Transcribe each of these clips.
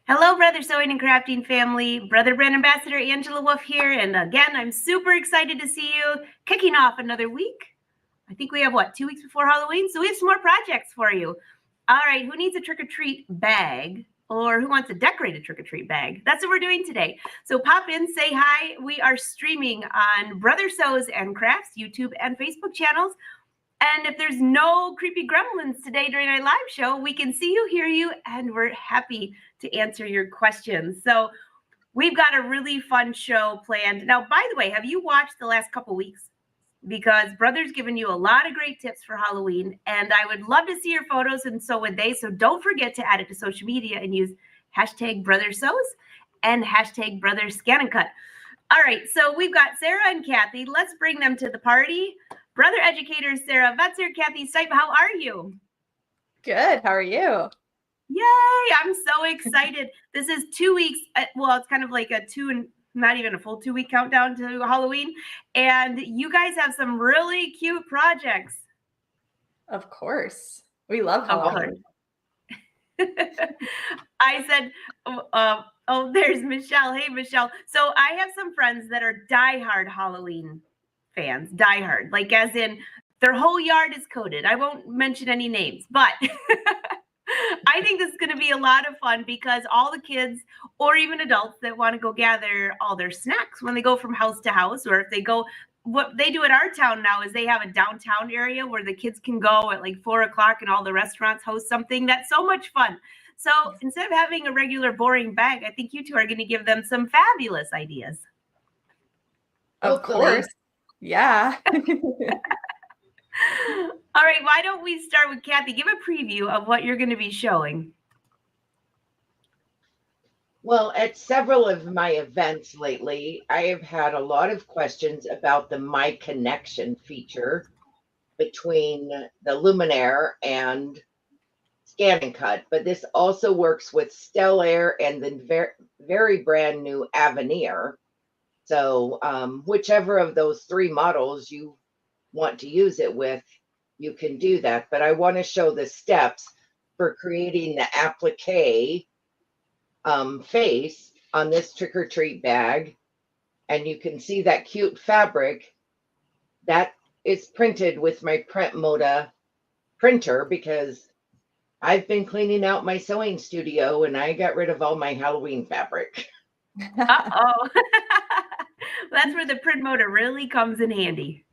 Hello, Brother Sewing and Crafting family. Brother Brand Ambassador Angela Wolf here. And again, I'm super excited to see you kicking off another week. I think we have, 2 weeks before Halloween? So we have some more projects for you. All right, who needs a trick-or-treat bag? Or who wants a decorated trick-or-treat bag? That's what we're doing today. So pop in, say hi. We are streaming on Brother Sews and Crafts YouTube and Facebook channels. And if there's no creepy gremlins today during our live show, we can see you, hear you, and we're happy to answer your questions. So we've got a really fun show planned. Now, by the way, have you watched the last couple weeks? Because Brother's given you a lot of great tips for Halloween, and I would love to see your photos, and so would they. So don't forget to add it to social media and use hashtag Brother Sews and hashtag Brother ScanNCut. All right, so we've got Sara and Kathy. Let's bring them to the party. Brother educators, Sara Vetser, Kathy Stipe, how are you? Good. How are you? Yay! I'm so excited. This is 2 weeks. Well, it's kind of like not even a full 2 week countdown to Halloween. And you guys have some really cute projects. Of course. We love Halloween. I said, oh, there's Michelle. Hey, Michelle. So I have some friends that are diehard Halloween fans, diehard, like as in their whole yard is coated. I won't mention any names, but I think this is going to be a lot of fun because all the kids or even adults that want to go gather all their snacks when they go from house to house, or if they go, what they do at our town now is they have a downtown area where the kids can go at like 4 o'clock and all the restaurants host something. That's so much fun. So instead of having a regular boring bag, I think you two are going to give them some fabulous ideas. Of course. Yeah. All right, why don't we start with Kathy? Give a preview of what you're going to be showing. Well, at several of my events lately, I have had a lot of questions about the My Connection feature between the Luminaire and ScanNCut, but this also works with Stellaire and the very brand new Avenir. So whichever of those three models you want to use it with, you can do that. But I want to show the steps for creating the applique face on this trick-or-treat bag. And you can see that cute fabric that is printed with my Moda printer because I've been cleaning out my sewing studio and I got rid of all my Halloween fabric. Uh-oh. That's where the print Moda really comes in handy.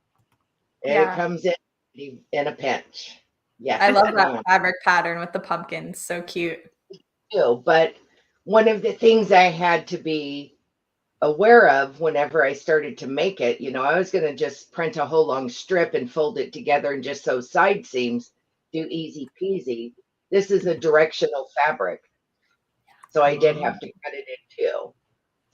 It comes in a pinch. Yeah. I love that fabric pattern with the pumpkins. So cute. But one of the things I had to be aware of whenever I started to make it, I was going to just print a whole long strip and fold it together and just sew side seams, do easy peasy. This is a directional fabric. So I did have to cut it in two.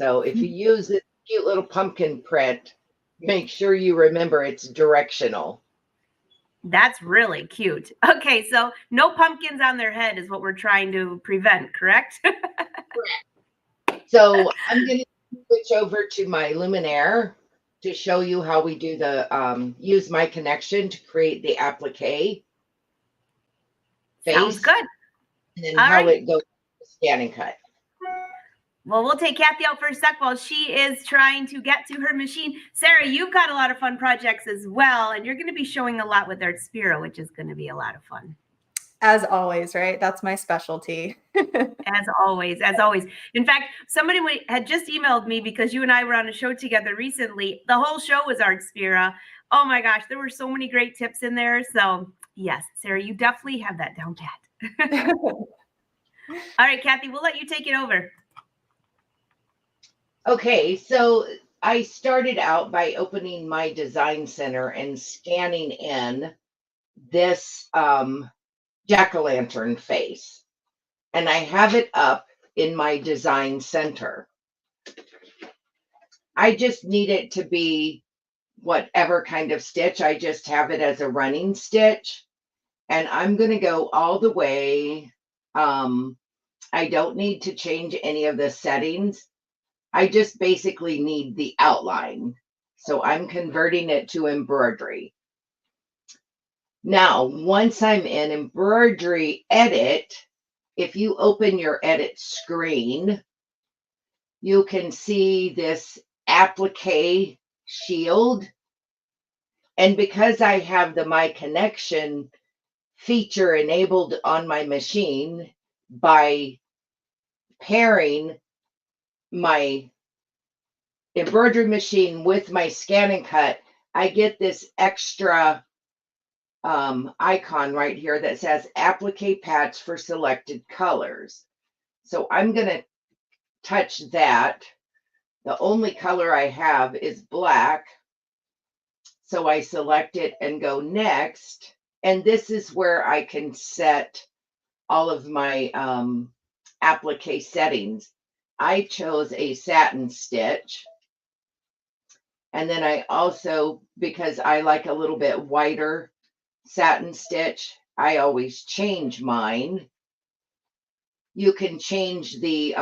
So if you use this cute little pumpkin print, make sure you remember it's directional. That's really cute. Okay, so no pumpkins on their head is what we're trying to prevent, correct? Correct. So I'm going to switch over to my Luminaire to show you how we do the use My Connection to create the applique face. Sounds good. And then it goes to ScanNCut. Well, we'll take Kathy out for a sec while she is trying to get to her machine. Sara, you've got a lot of fun projects as well, and you're going to be showing a lot with Artspira, which is going to be a lot of fun. As always, right? That's my specialty. As always, as always. In fact, somebody had just emailed me because you and I were on a show together recently. The whole show was Artspira. Oh my gosh, there were so many great tips in there. So yes, Sara, you definitely have that down pat. All right, Kathy, we'll let you take it over. Okay, so I started out by opening my design center and scanning in this jack-o'-lantern face. And I have it up in my design center. I just need it to be whatever kind of stitch. I just have it as a running stitch. And I'm going to go all the way. I don't need to change any of the settings. I just basically need the outline. So I'm converting it to embroidery. Now, once I'm in embroidery edit, if you open your edit screen, you can see this Appliqué shield. And because I have the My Connection feature enabled on my machine, by pairing my embroidery machine with my ScanNCut, I get this extra icon right here that says Appliqué patch for selected colors. So I'm going to touch that. The only color I have is black. So I select it and go next. And this is where I can set all of my applique settings. I chose a satin stitch. And then I also, because I like a little bit whiter satin stitch, I always change mine. You can change the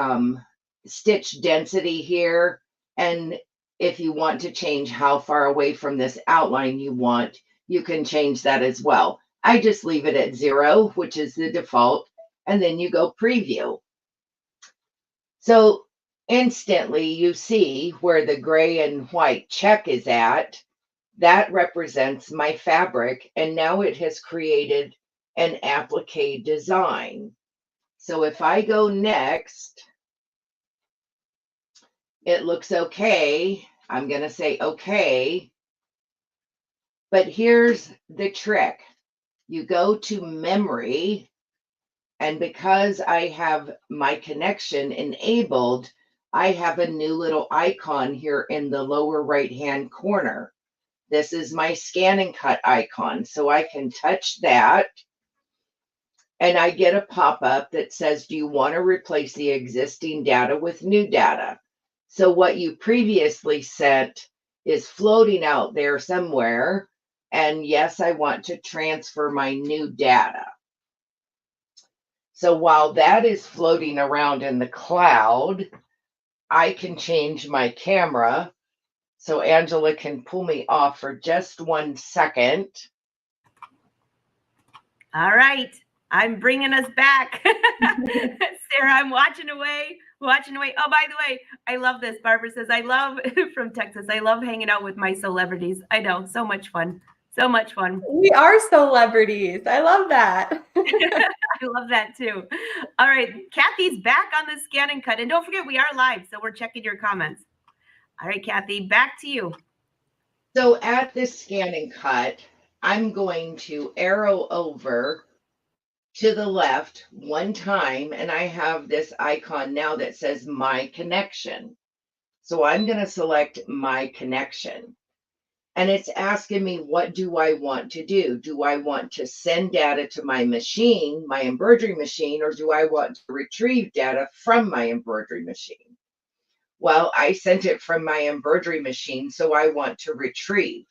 stitch density here. And if you want to change how far away from this outline you want, you can change that as well. I just leave it at 0, which is the default, and then you go preview. So instantly you see where the gray and white check is at. That represents my fabric, and now it has created an applique design. So if I go next, it looks okay. I'm going to say okay. But here's the trick. You go to memory, and because I have My Connection enabled, I have a new little icon here in the lower right-hand corner. This is my ScanNCut icon. So I can touch that, and I get a pop-up that says, do you want to replace the existing data with new data? So what you previously sent is floating out there somewhere. And yes, I want to transfer my new data. So while that is floating around in the cloud, I can change my camera. So Angela can pull me off for just 1 second. All right. I'm bringing us back. Sarah, I'm watching away. Oh, by the way, I love this. Barbara says, I love, from Texas, I love hanging out with my celebrities. I know, so much fun. So much fun. We are celebrities. I love that. I love that too. All right. Kathy's back on the ScanNCut. And don't forget, we are live, so we're checking your comments. All right, Kathy, back to you. So at this ScanNCut, I'm going to arrow over to the left 1 time, and I have this icon now that says My Connection. So I'm going to select My Connection. And it's asking me, what do I want to do? Do I want to send data to my machine, my embroidery machine, or do I want to retrieve data from my embroidery machine? Well, I sent it from my embroidery machine, so I want to retrieve.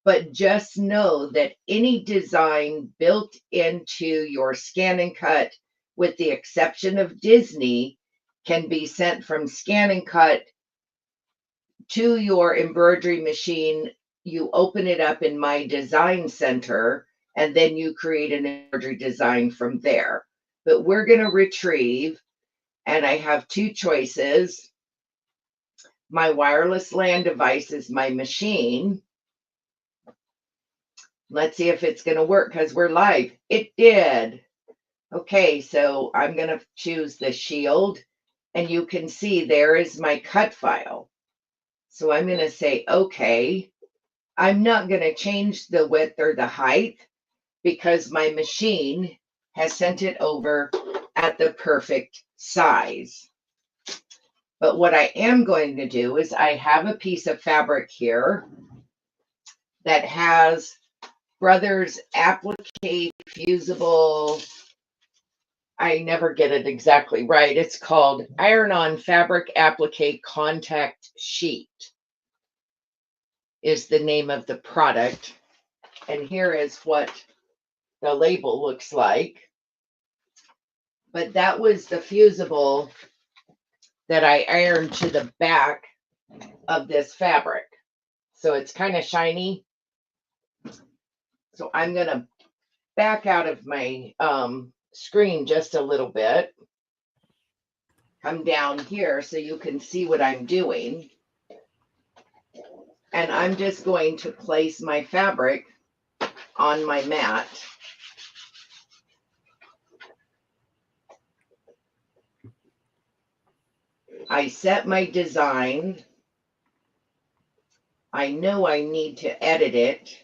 But just know that any design built into your ScanNCut, with the exception of Disney, can be sent from ScanNCut to your embroidery machine. You open it up in My Design Center, and then you create an embroidery design from there. But we're going to retrieve, and I have 2 choices. My wireless LAN device is my machine. Let's see if it's going to work because we're live. It did. Okay, so I'm going to choose the shield, and you can see there is my cut file. So I'm going to say, okay. I'm not going to change the width or the height because my machine has sent it over at the perfect size. But what I am going to do is I have a piece of fabric here that has Brothers Appliqué Fusible. I never get it exactly right. It's called Iron-On Fabric Appliqué Contact Sheet is the name of the product. And here is what the label looks like. But that was the fusible that I ironed to the back of this fabric. So it's kind of shiny. So I'm going to back out of my screen just a little bit. Come down here so you can see what I'm doing. And I'm just going to place my fabric on my mat. I set my design. I know I need to edit it.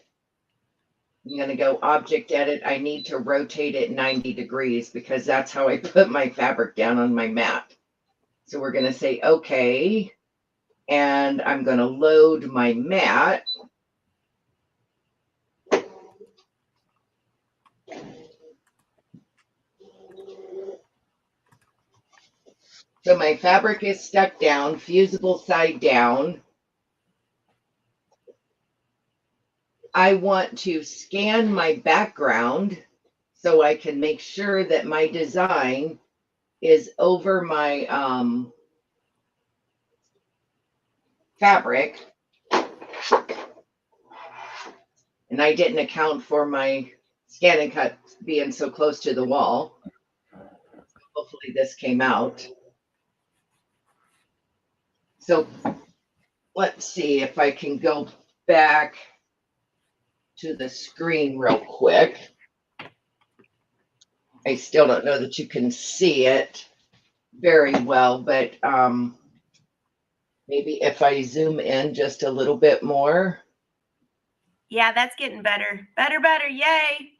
I'm going to go object edit. I need to rotate it 90 degrees because that's how I put my fabric down on my mat. So we're going to say, okay. And I'm going to load my mat. So my fabric is stuck down, fusible side down. I want to scan my background so I can make sure that my design is over my fabric. And I didn't account for my ScanNCut being so close to the wall. Hopefully this came out. So let's see if I can go back to the screen real quick. I still don't know that you can see it very well, but maybe if I zoom in just a little bit more. Yeah, that's getting better. Better. Yay.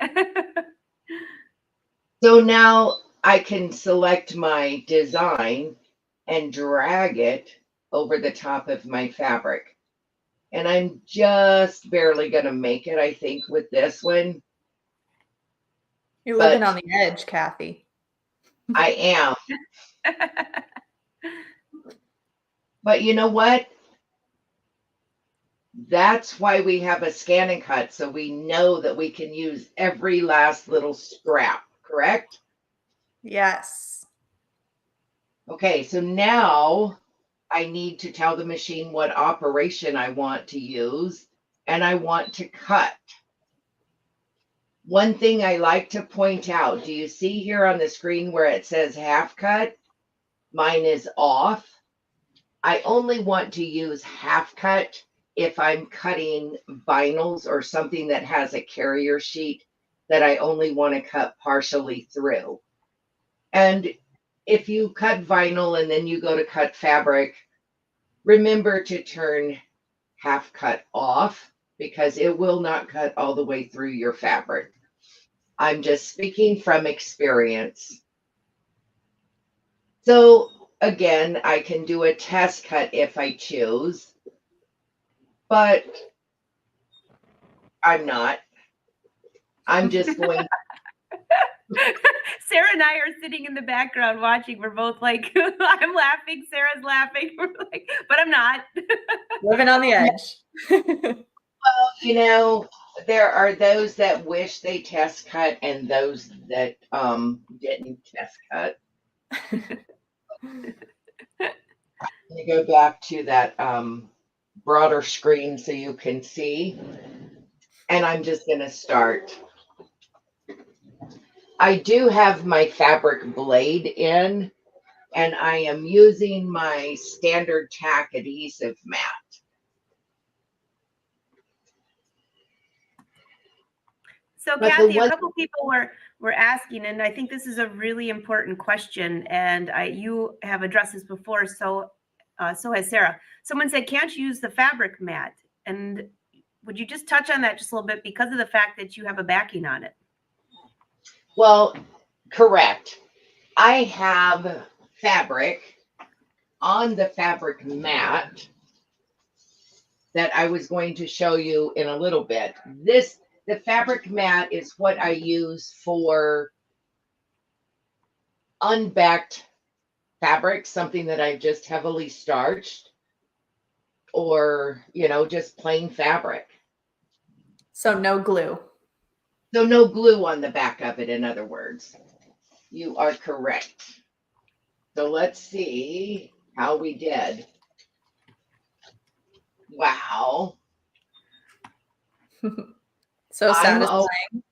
So now I can select my design and drag it over the top of my fabric. And I'm just barely going to make it, I think, with this one. You're living on the edge, Kathy. I am. But you know what? That's why we have a ScanNCut, so we know that we can use every last little scrap, correct? Yes. Okay, so now I need to tell the machine what operation I want to use, and I want to cut. One thing I like to point out, do you see here on the screen where it says half cut? Mine is off. I only want to use half cut if I'm cutting vinyls or something that has a carrier sheet that I only want to cut partially through. And if you cut vinyl and then you go to cut fabric, remember to turn half cut off because it will not cut all the way through your fabric. I'm just speaking from experience. So again, I can do a test cut if I choose, but I'm not. I'm just going. Sara and I are sitting in the background watching. We're both like, I'm laughing. Sarah's laughing. We're like, but I'm not. Living on the edge. Well, you know, there are those that wish they test cut and those that didn't test cut. Let me go back to that broader screen so you can see. And I'm just going to start. I do have my fabric blade in, and I am using my standard tack adhesive mat. So Kathy, a couple people were asking, and I think this is a really important question, and you have addressed this before, so has Sara. Someone said, can't you use the fabric mat? And would you just touch on that just a little bit because of the fact that you have a backing on it? Well, correct. I have fabric on the fabric mat that I was going to show you in a little bit. The fabric mat is what I use for unbacked fabric, something that I've just heavily starched, or, you know, just plain fabric. So no glue. So no glue on the back of it, in other words. You are correct. So let's see how we did. Wow. So satisfying.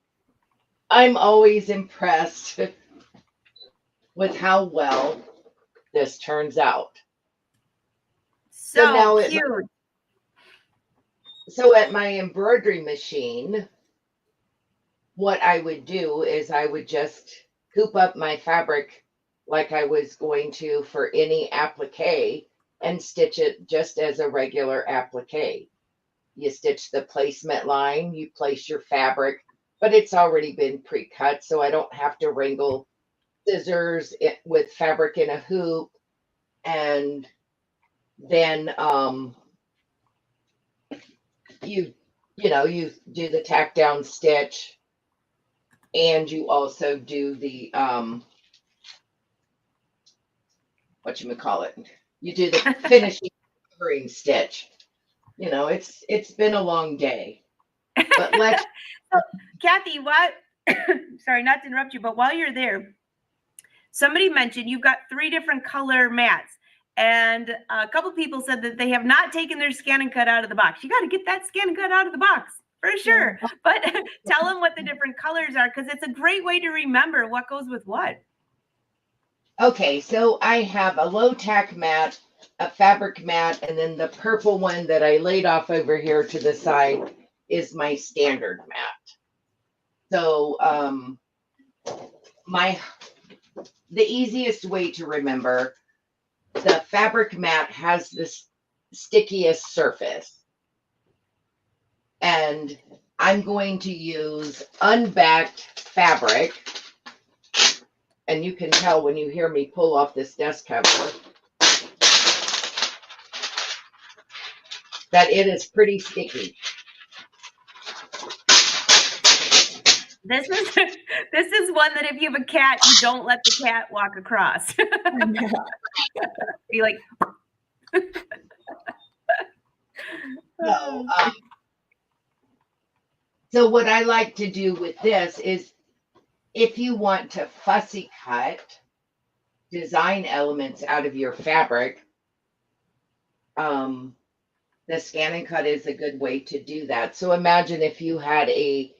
I'm always impressed with how well this turns out. So now cute. So at my embroidery machine, what I would do is I would just coop up my fabric like I was going to for any applique and stitch it just as a regular applique. You stitch the placement line, you place your fabric, but it's already been pre-cut, so I don't have to wrangle scissors with fabric in a hoop. And then you you do the tack down stitch, and you also do the you do the finishing covering stitch. It's been a long day, but let's So, Kathy, what sorry, not to interrupt you, but while you're there, somebody mentioned you've got 3 different color mats, and a couple people said that they have not taken their ScanNCut out of the box. You got to get that ScanNCut out of the box for sure. Yeah. But tell them what the different colors are, because it's a great way to remember what goes with what. Okay, so I have a low tack mat, a fabric mat, and then the purple one that I laid off over here to the side is my standard mat. So the easiest way to remember, the fabric mat has this stickiest surface. And I'm going to use unbacked fabric. And you can tell when you hear me pull off this desk cover that it is pretty sticky. This is one that if you have a cat, you don't let the cat walk across. Be like, so what I like to do with this is, if you want to fussy cut design elements out of your fabric, the ScanNCut is a good way to do that. So imagine if you had a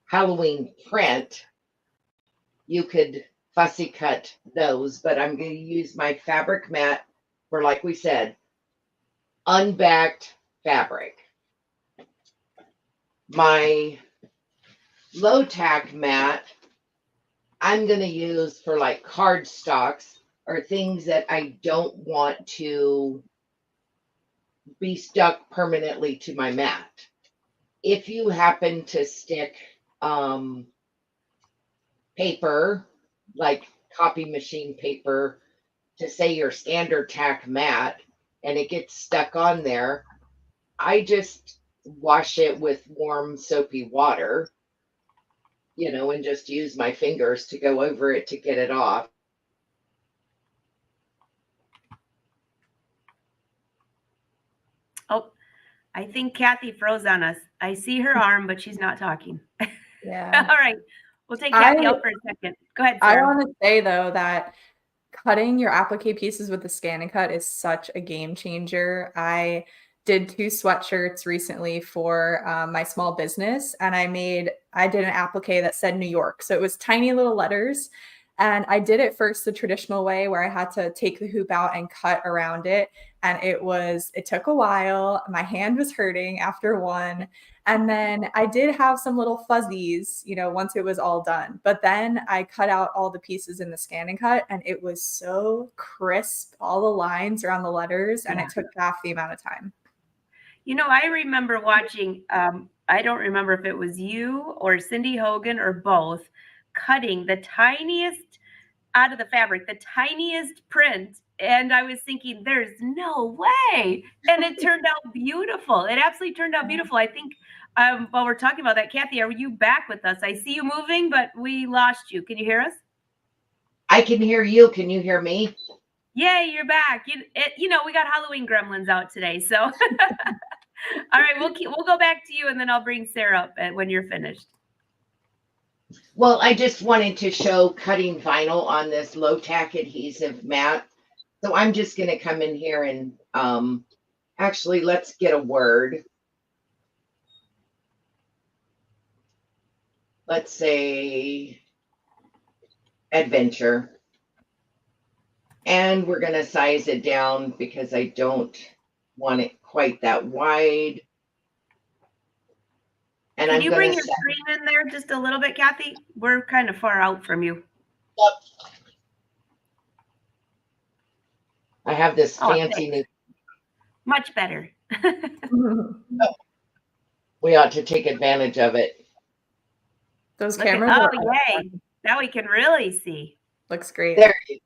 Halloween print, you could fussy cut those, but I'm going to use my fabric mat for, like we said, unbacked fabric. My low tack mat, I'm going to use for like cardstocks or things that I don't want to be stuck permanently to my mat. If you happen to stick paper, like copy machine paper, to say your standard tack mat, and it gets stuck on there, I just wash it with warm soapy water, and just use my fingers to go over it to get it off. oh, I think Kathy froze on us. I see her arm, but she's not talking. Yeah. All right. We'll take Kathy out for a second. Go ahead, Sarah. I want to say, though, that cutting your applique pieces with the ScanNCut is such a game changer. I did 2 sweatshirts recently for my small business, and I did an applique that said New York. So it was tiny little letters. And I did it first the traditional way, where I had to take the hoop out and cut around it. And it took a while. My hand was hurting after one. And then I did have some little fuzzies, once it was all done. But then I cut out all the pieces in the ScanNCut, and it was so crisp, all the lines around the letters, and it took half the amount of time. I remember watching, I don't remember if it was you or Cindy Hogan or both, cutting the tiniest out of the fabric, the tiniest print. And I was thinking, there's no way. And it turned out beautiful. It absolutely turned out beautiful. I think while we're talking about that, Kathy, are you back with us? I see you moving, but we lost you. Can you hear us? I can hear you. Can you hear me? Yay, you're back. We got Halloween gremlins out today. So, all right, we'll go back to you, and then I'll bring Sarah up when you're finished. Well, I just wanted to show cutting vinyl on this low tack adhesive mat. So I'm just going to come in here and actually, let's get a word. Let's say adventure. And we're going to size it down because I don't want it quite that wide. And Can I'm you going bring to your set screen in there just a little bit, Kathy? We're kind of far out from you. up. I have this Oh, fancy thanks. new. Much better. We ought to take advantage of it. Those Look at, cameras oh, are yay. Now we can really see. looks great. There you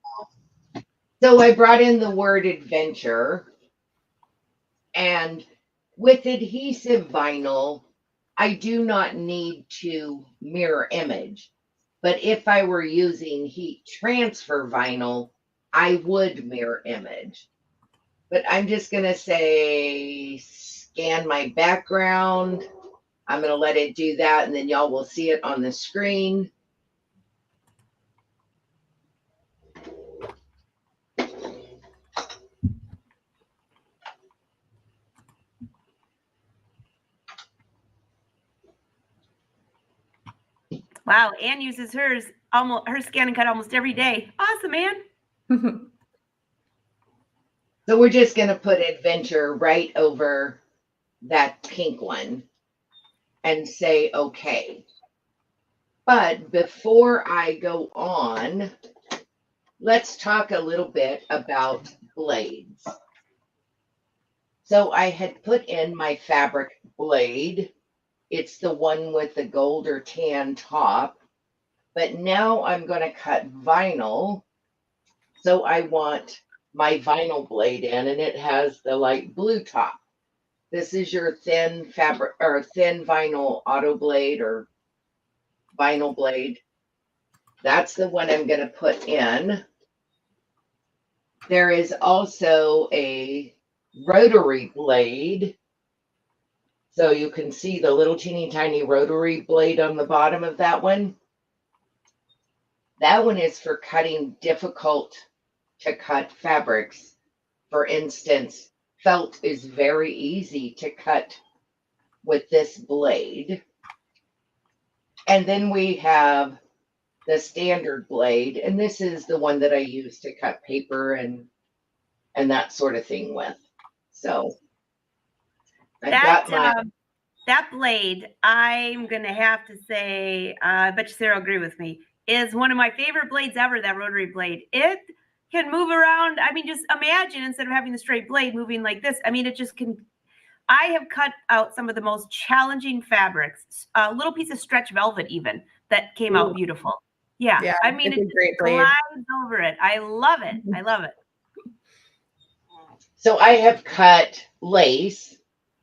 go. So I brought in the word adventure. And with adhesive vinyl, I do not need to mirror image. But if I were using heat transfer vinyl, I would mirror image. But I'm just going to say scan my background. I'm going to let it do that, and then y'all will see it on the screen. Wow, Anne uses hers almost her ScanNCut almost every day. Awesome, Anne. So we're just going to put adventure right over that pink one and say okay. But before I go on, let's talk a little bit about blades. So I had put in my fabric blade. It's the one with the gold or tan top. But now I'm going to cut vinyl. So I want my vinyl blade in, and it has the light blue top. This is your thin fabric or thin vinyl auto blade or vinyl blade. That's the one I'm going to put in. There is also a rotary blade. So you can see the little teeny tiny rotary blade on the bottom of that one. That one is for cutting difficult to cut fabrics. For instance, felt is very easy to cut with this blade. And then we have the standard blade, and this is the one that I use to cut paper and that sort of thing with. So I've got my that blade, I'm gonna have to say, I bet you Sarah will agree with me, is one of my favorite blades ever, that rotary blade. It can move around. I mean, just imagine instead of having the straight blade moving like this, I mean, it just can. I have cut out some of the most challenging fabrics, a little piece of stretch velvet even, that came out beautiful. Yeah, I mean, it just glides over it. I love it. I love it. So I have cut lace.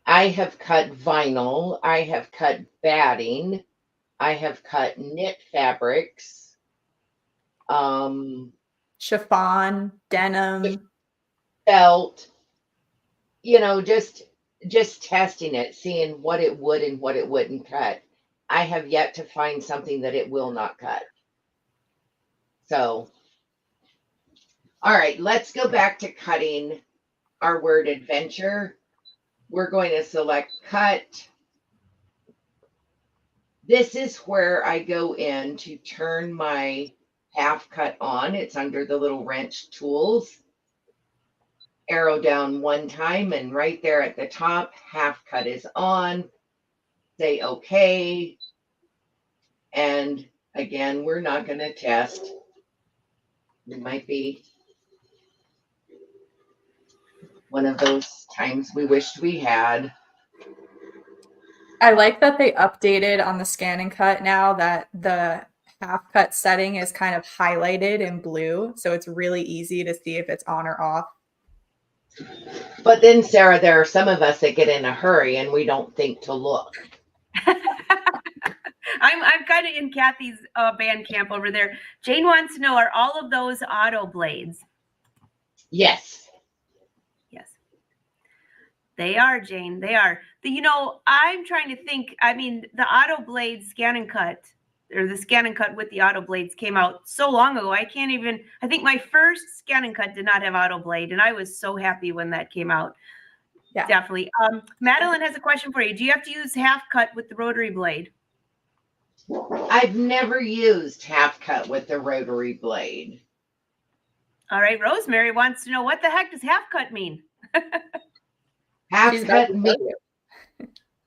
I have cut vinyl. I have cut batting. I have cut knit fabrics. Chiffon, denim, felt, you know, just testing it, seeing what it would and what it wouldn't cut. I have yet to find something that it will not cut. So, all right, let's go back to cutting our word adventure. We're going to select cut. This is where I go in to turn my half cut on. It's under the little wrench tools. Arrow down one time, and right there at the top, half cut is on. Say okay. And again, we're not going to test. It might be one of those times we wished we had. I like that they updated on the ScanNCut now that the half cut setting is kind of highlighted in blue. So it's really easy to see if it's on or off. But then, Sarah, there are some of us that get in a hurry and we don't think to look. I'm kind of in Kathy's band camp over there. Jane wants to know, are all of those auto blades? Yes. Yes. They are, Jane. They are. You know, I'm trying to think. I mean, the auto blades ScanNCut, or the ScanNCut with the auto blades came out so long ago. I can't even, I think my first ScanNCut did not have auto blade, and I was so happy when that came out. Yeah. Definitely. Madeline has a question for you. Do you have to use half cut with the rotary blade? I've never used half cut with the rotary blade. All right, Rosemary wants to know, what the heck does half cut mean? Half She's about cut to me. tell you.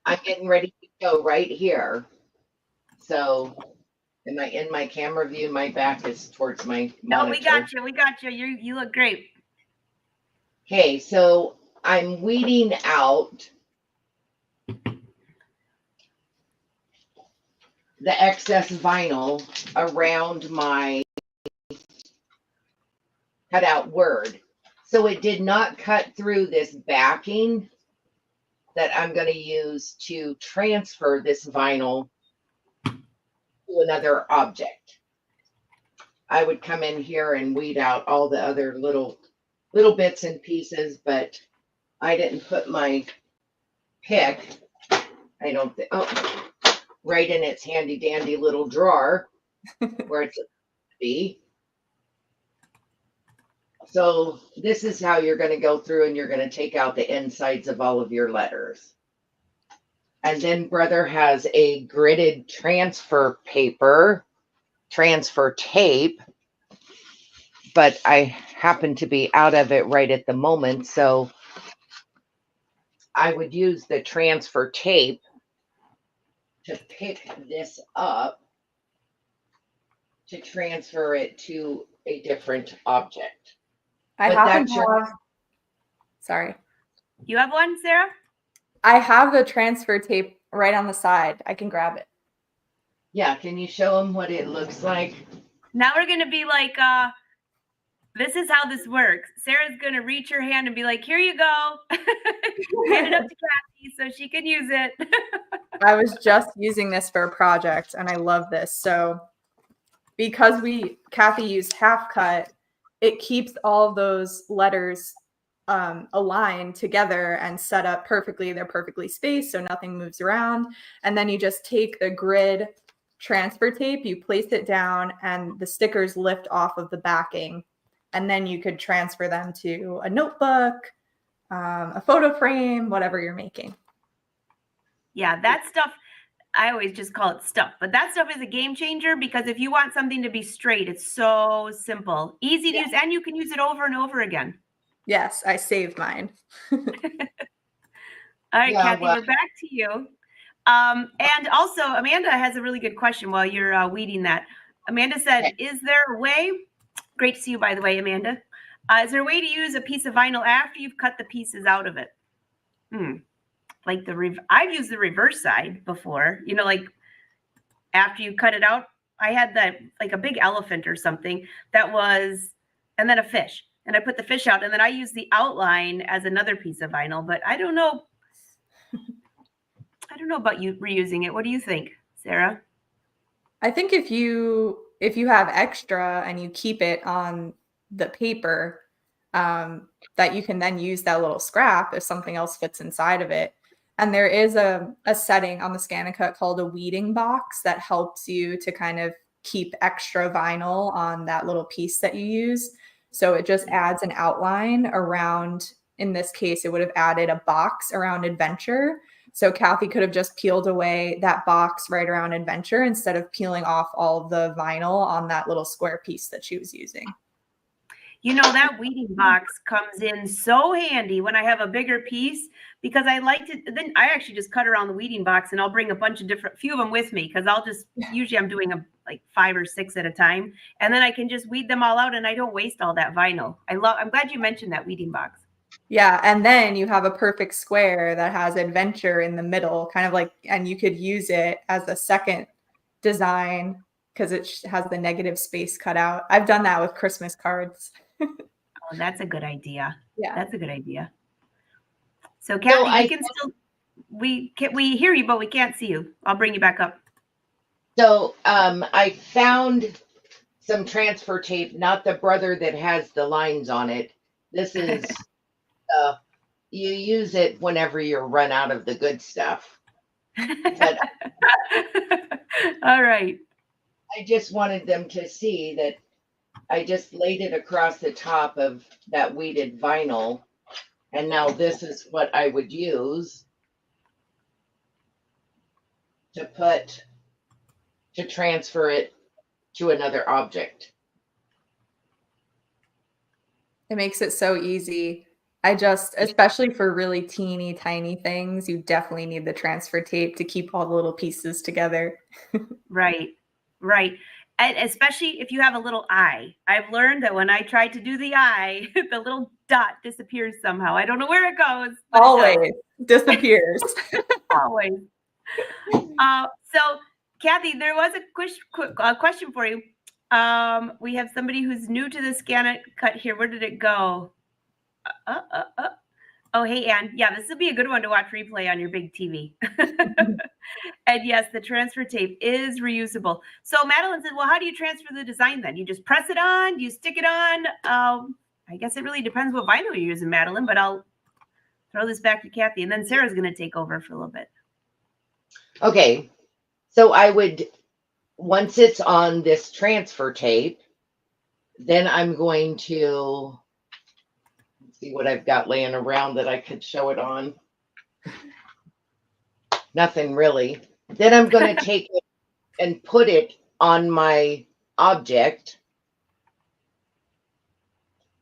I'm getting ready to go right here. So am I in my camera view? My back is towards my No, monitor. we got you. We got you. You look great. Okay, so I'm weeding out the excess vinyl around my cutout word. So it did not cut through this backing that I'm going to use to transfer this vinyl to another object. I would come in here and weed out all the other little bits and pieces, but I didn't put my pick, I don't think, oh, right in its handy dandy little drawer where it's supposed to be. So this is how you're going to go through, and you're going to take out the insides of all of your letters. And then brother has a gridded transfer paper, transfer tape, but I happen to be out of it right at the moment. So I would use the transfer tape to pick this up to transfer it to a different object. I But happen that's to your- have, sorry. You have one, Sarah? I have the transfer tape right on the side. I can grab it. Yeah, can you show them what it looks like? Now we're going to be like, this is how this works. Sarah's going to reach her hand and be like, here you go. Hand it up to Kathy so she can use it. I was just using this for a project and I love this. So because Kathy used half cut, it keeps all those letters aligned together and set up perfectly. They're perfectly spaced, so nothing moves around. And then you just take the grid transfer tape, you place it down, and the stickers lift off of the backing. And then you could transfer them to a notebook, a photo frame, whatever you're making. Yeah, that stuff, I always just call it stuff, but that stuff is a game changer, because if you want something to be straight, it's so simple, easy to use, and you can use it over and over again. Yes, I saved mine. All right, Yeah, Kathy, well- we're back to you. And also, Amanda has a really good question while you're weeding that. Amanda said, Okay. is there a way, great to see you, by the way, Amanda. Is there a way to use a piece of vinyl after you've cut the pieces out of it? Like I've used the reverse side before, you know, like after you cut it out. I had that, like a big elephant or something that was, and then a fish. And I put the fish out, and then I used the outline as another piece of vinyl, but I don't know. I don't know about you reusing it. What do you think, Sarah? I think if you have extra and you keep it on the paper, that you can then use that little scrap if something else fits inside of it. And there is a setting on the ScanNCut called a weeding box that helps you to kind of keep extra vinyl on that little piece that you use. So it just adds an outline around, in this case, it would have added a box around adventure. So Kathy could have just peeled away that box right around adventure instead of peeling off all of the vinyl on that little square piece that she was using. You know, that weeding box comes in so handy when I have a bigger piece, because I like to, then I actually just cut around the weeding box, and I'll bring a bunch of few of them with me, because I'll just, usually I'm doing like 5 or 6 at a time, and then I can just weed them all out and I don't waste all that vinyl. I'm glad you mentioned that weeding box. Yeah, and then you have a perfect square that has adventure in the middle, kind of like, and you could use it as a second design because it has the negative space cut out. I've done that with Christmas cards. Oh, that's a good idea. Yeah. That's a good idea. So Kathy, we hear you, but we can't see you. I'll bring you back up. So I found some transfer tape, not the brother that has the lines on it. This is, you use it whenever you run out of the good stuff. But all right. I just wanted them to see that I just laid it across the top of that weeded vinyl. And now this is what I would use to transfer it to another object. It makes it so easy. Especially for really teeny tiny things, you definitely need the transfer tape to keep all the little pieces together. Right, right. And especially if you have a little eye. I've learned that when I try to do the eye, the little dot disappears somehow. I don't know where it goes, but Always disappears. Always. So, Kathy, there was a question for you. We have somebody who's new to the ScanNCut here. Where did it go? Oh, hey, Ann. Yeah, this will be a good one to watch replay on your big TV. And yes, the transfer tape is reusable. So Madeline said, well, how do you transfer the design then? You just press it on? Do you stick it on? I guess it really depends what vinyl you're using, Madeline, but I'll throw this back to Kathy. And then Sarah's going to take over for a little bit. Okay. So I would, once it's on this transfer tape, then I'm going to see what I've got laying around that I could show it on. Nothing really. Then I'm going to take it and put it on my object.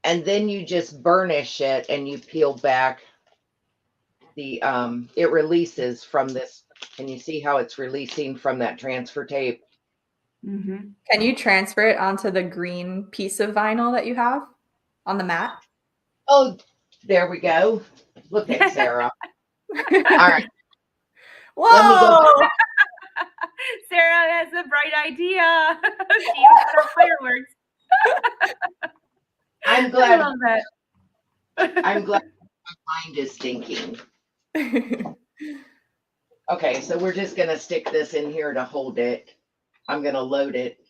And then you just burnish it and you peel back the, it releases from this. Can you see how it's releasing from that transfer tape? Mm-hmm. Can you transfer it onto the green piece of vinyl that you have on the mat? Oh, there we go. Look at Sarah. All right. Whoa! Let me go. Sarah has a bright idea. She used our fireworks. I'm glad. I love that. I'm glad my mind is thinking. Okay, so we're just going to stick this in here to hold it. I'm going to load it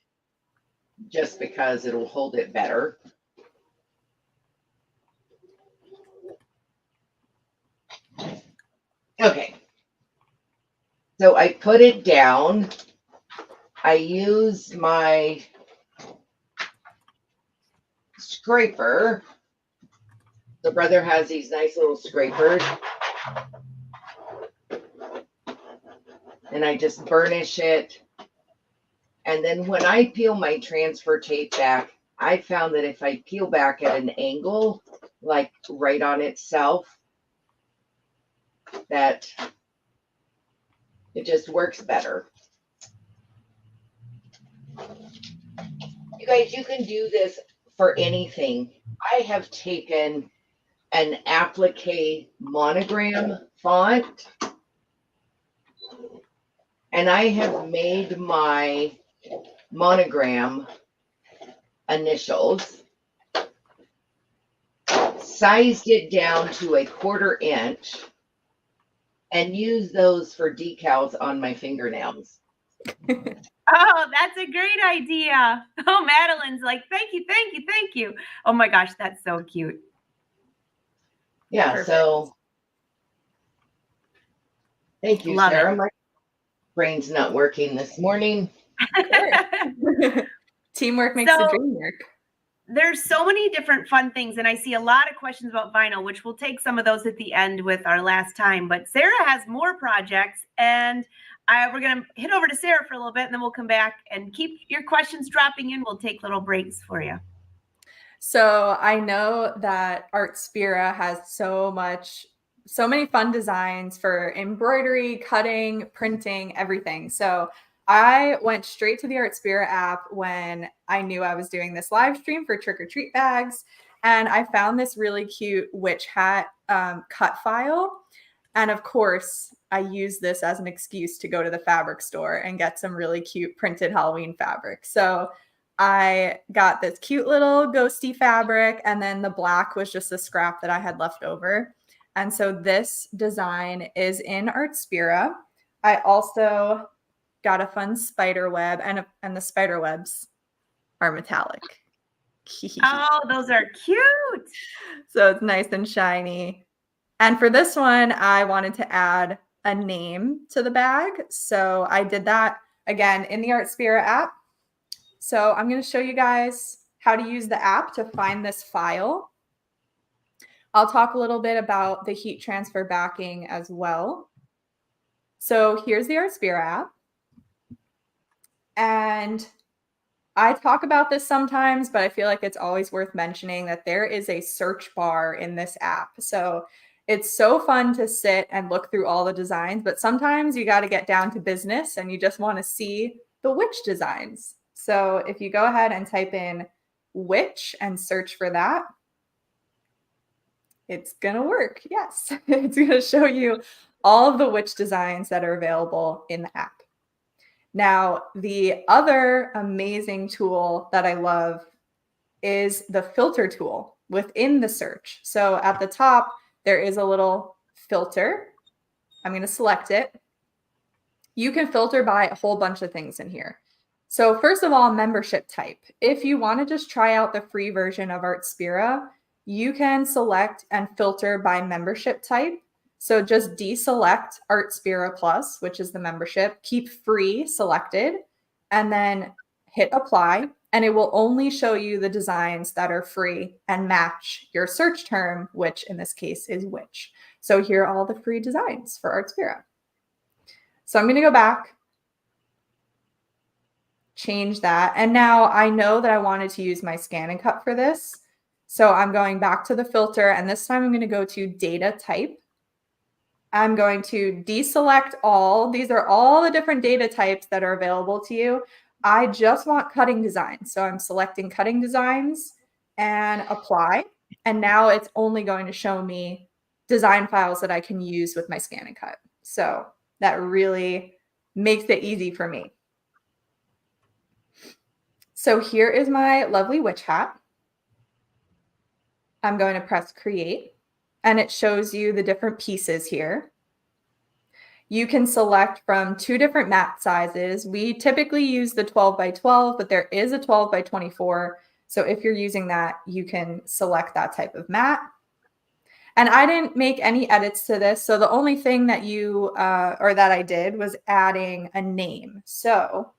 just because it'll hold it better. Okay. So I put it down. I use my scraper. The brother has these nice little scrapers. And I just burnish it. And then when I peel my transfer tape back, I found that if I peel back at an angle, like right on itself, that it just works better. You guys, you can do this for anything. I have taken an Appliqué monogram font and I have made my monogram initials, sized it down to 1/4 inch, and use those for decals on my fingernails. Oh, that's a great idea. Oh, Madeline's like, thank you, thank you, thank you. Oh my gosh, that's so cute. Yeah, Perfect. so thank you, Love Sarah. it. My brain's not working this morning. Teamwork makes the dream work. There's so many different fun things, and I see a lot of questions about vinyl, which we'll take some of those at the end with our last time. But Sarah has more projects, and we're going to hit over to Sarah for a little bit, and then we'll come back and keep your questions dropping in. We'll take little breaks for you. So I know that Artspira has so many fun designs for embroidery, cutting, printing, everything. So I went straight to the Artspira app when I knew I was doing this live stream for trick or treat bags. And I found this really cute witch hat cut file. And of course, I used this as an excuse to go to the fabric store and get some really cute printed Halloween fabric. So I got this cute little ghosty fabric, and then the black was just a scrap that I had left over. And so this design is in Artspira. I also got a fun spider web, and the spider webs are metallic. Oh, those are cute. So it's nice and shiny. And for this one, I wanted to add a name to the bag. So I did that again in the Artspira app. So I'm going to show you guys how to use the app to find this file. I'll talk a little bit about the heat transfer backing as well. So here's the Artspira app. And I talk about this sometimes, but I feel like it's always worth mentioning that there is a search bar in this app. So it's so fun to sit and look through all the designs, but sometimes you got to get down to business and you just want to see the witch designs. So if you go ahead and type in witch and search for that, it's going to work. Yes, it's going to show you all of the witch designs that are available in the app. Now, the other amazing tool that I love is the filter tool within the search. So at the top, there is a little filter. I'm going to select it. You can filter by a whole bunch of things in here. So first of all, membership type. If you want to just try out the free version of Artspira, you can select and filter by membership type. So just deselect Artspira Plus, which is the membership, keep free selected, and then hit apply. And it will only show you the designs that are free and match your search term, which in this case is witch. So here are all the free designs for Artspira. So I'm going to go back, change that. And now I know that I wanted to use my ScanNCut for this. So I'm going back to the filter, and this time I'm going to go to data type. I'm going to deselect all. These are all the different data types that are available to you. I just want cutting designs. So I'm selecting cutting designs and apply. And now it's only going to show me design files that I can use with my ScanNCut. So that really makes it easy for me. So here is my lovely witch hat. I'm going to press create, and it shows you the different pieces here. You can select from 2 different mat sizes. We typically use the 12 by 12, but there is a 12 by 24. So if you're using that, you can select that type of mat. And I didn't make any edits to this. So the only thing that that I did was adding a name. So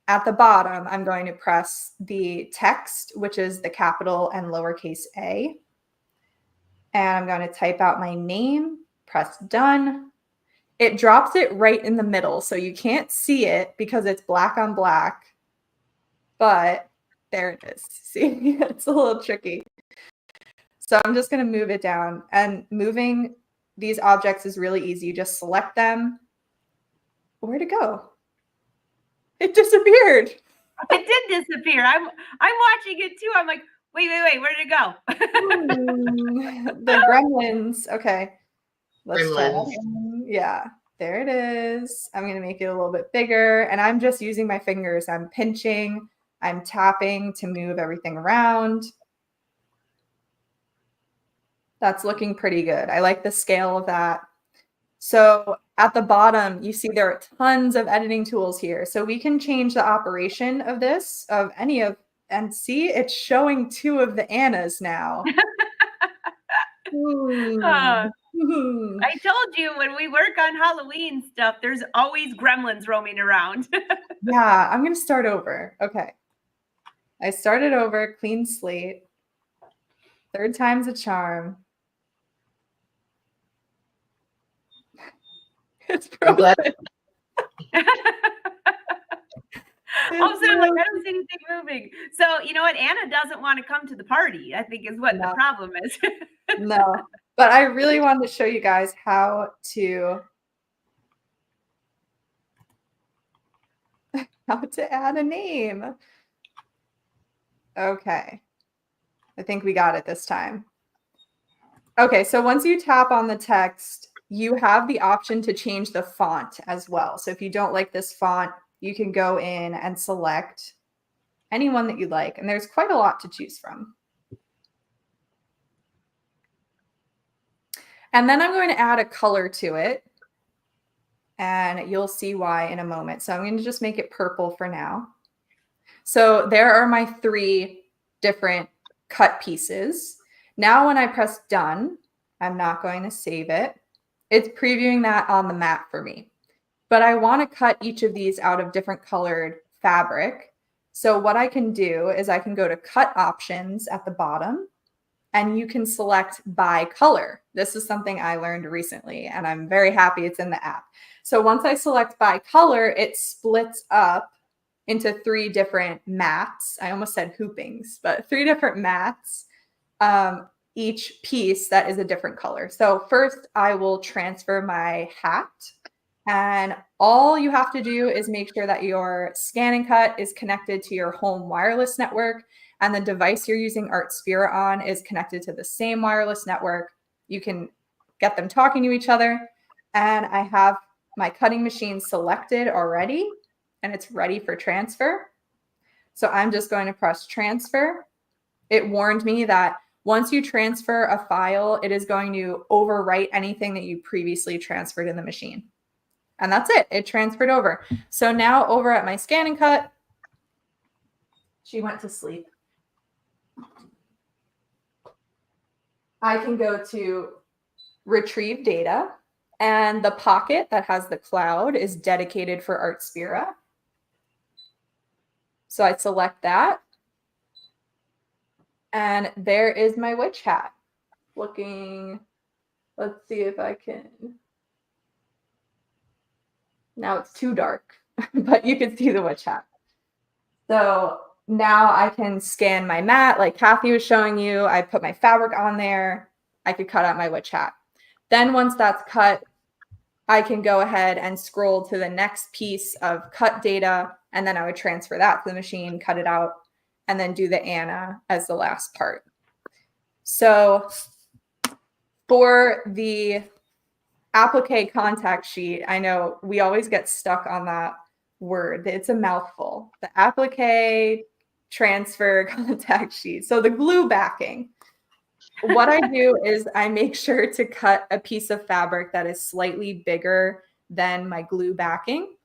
at the bottom, I'm going to press the text, which is the capital and lowercase a. And I'm going to type out my name, press done. It drops it right in the middle, so you can't see it because it's black on black. But there it is. See, it's a little tricky. So I'm just going to move it down. And moving these objects is really easy. You just select them. Where'd it go? It disappeared. It did disappear. I'm watching it too. I'm like, wait, where did it go? The gremlins. Okay. Let's try Gremlins. that. Yeah, there it is. I'm going to make it a little bit bigger, and I'm just using my fingers. I'm pinching, I'm tapping to move everything around. That's looking pretty good. I like the scale of that. So at the bottom, you see there are tons of editing tools here. So we can change the operation of this, of any of, and see, it's showing 2 of the Annas now. I told you when we work on Halloween stuff, there's always gremlins roaming around. Yeah, I'm going to start over. Okay. I started over, clean slate. 3rd time's a charm. It's broken. All of a sudden, like, I don't see anything moving. So, you know what? Anna doesn't want to come to the party, I think is what the problem is. No, but I really wanted to show you guys how to add a name. Okay. I think we got it this time. Okay, so once you tap on the text, you have the option to change the font as well. So if you don't like this font, you can go in and select any one that you like. And there's quite a lot to choose from. And then I'm going to add a color to it. And you'll see why in a moment. So I'm going to just make it purple for now. So there are my 3 different cut pieces. Now when I press done, I'm not going to save it. It's previewing that on the mat for me. But I want to cut each of these out of different colored fabric. So what I can do is I can go to cut options at the bottom, and you can select by color. This is something I learned recently, and I'm very happy it's in the app. So once I select by color, it splits up into 3 different mats. I almost said hoopings, but 3 different mats, each piece that is a different color. So first I will transfer my hat, and all you have to do is make sure that your ScanNCut is connected to your home wireless network, and the device you're using Artspira on is connected to the same wireless network. You can get them talking to each other. And I have my cutting machine selected already, and it's ready for transfer. So I'm just going to press transfer. It warned me that once you transfer a file, it is going to overwrite anything that you previously transferred in the machine. And that's it. It transferred over. So now over at my ScanNCut, she went to sleep. I can go to retrieve data, and the pocket that has the cloud is dedicated for Artspira. So I select that, and there is my witch hat looking. Let's see if I can. Now it's too dark, but you can see the witch hat. So now I can scan my mat like Kathy was showing you. I put my fabric on there. I could cut out my witch hat. Then once that's cut, I can go ahead and scroll to the next piece of cut data, and then I would transfer that to the machine, cut it out, and then do the Anna as the last part. So for the Appliqué contact sheet, I know we always get stuck on that word. It's a mouthful. The Appliqué transfer contact sheet. So the glue backing. What I do is I make sure to cut a piece of fabric that is slightly bigger than my glue backing.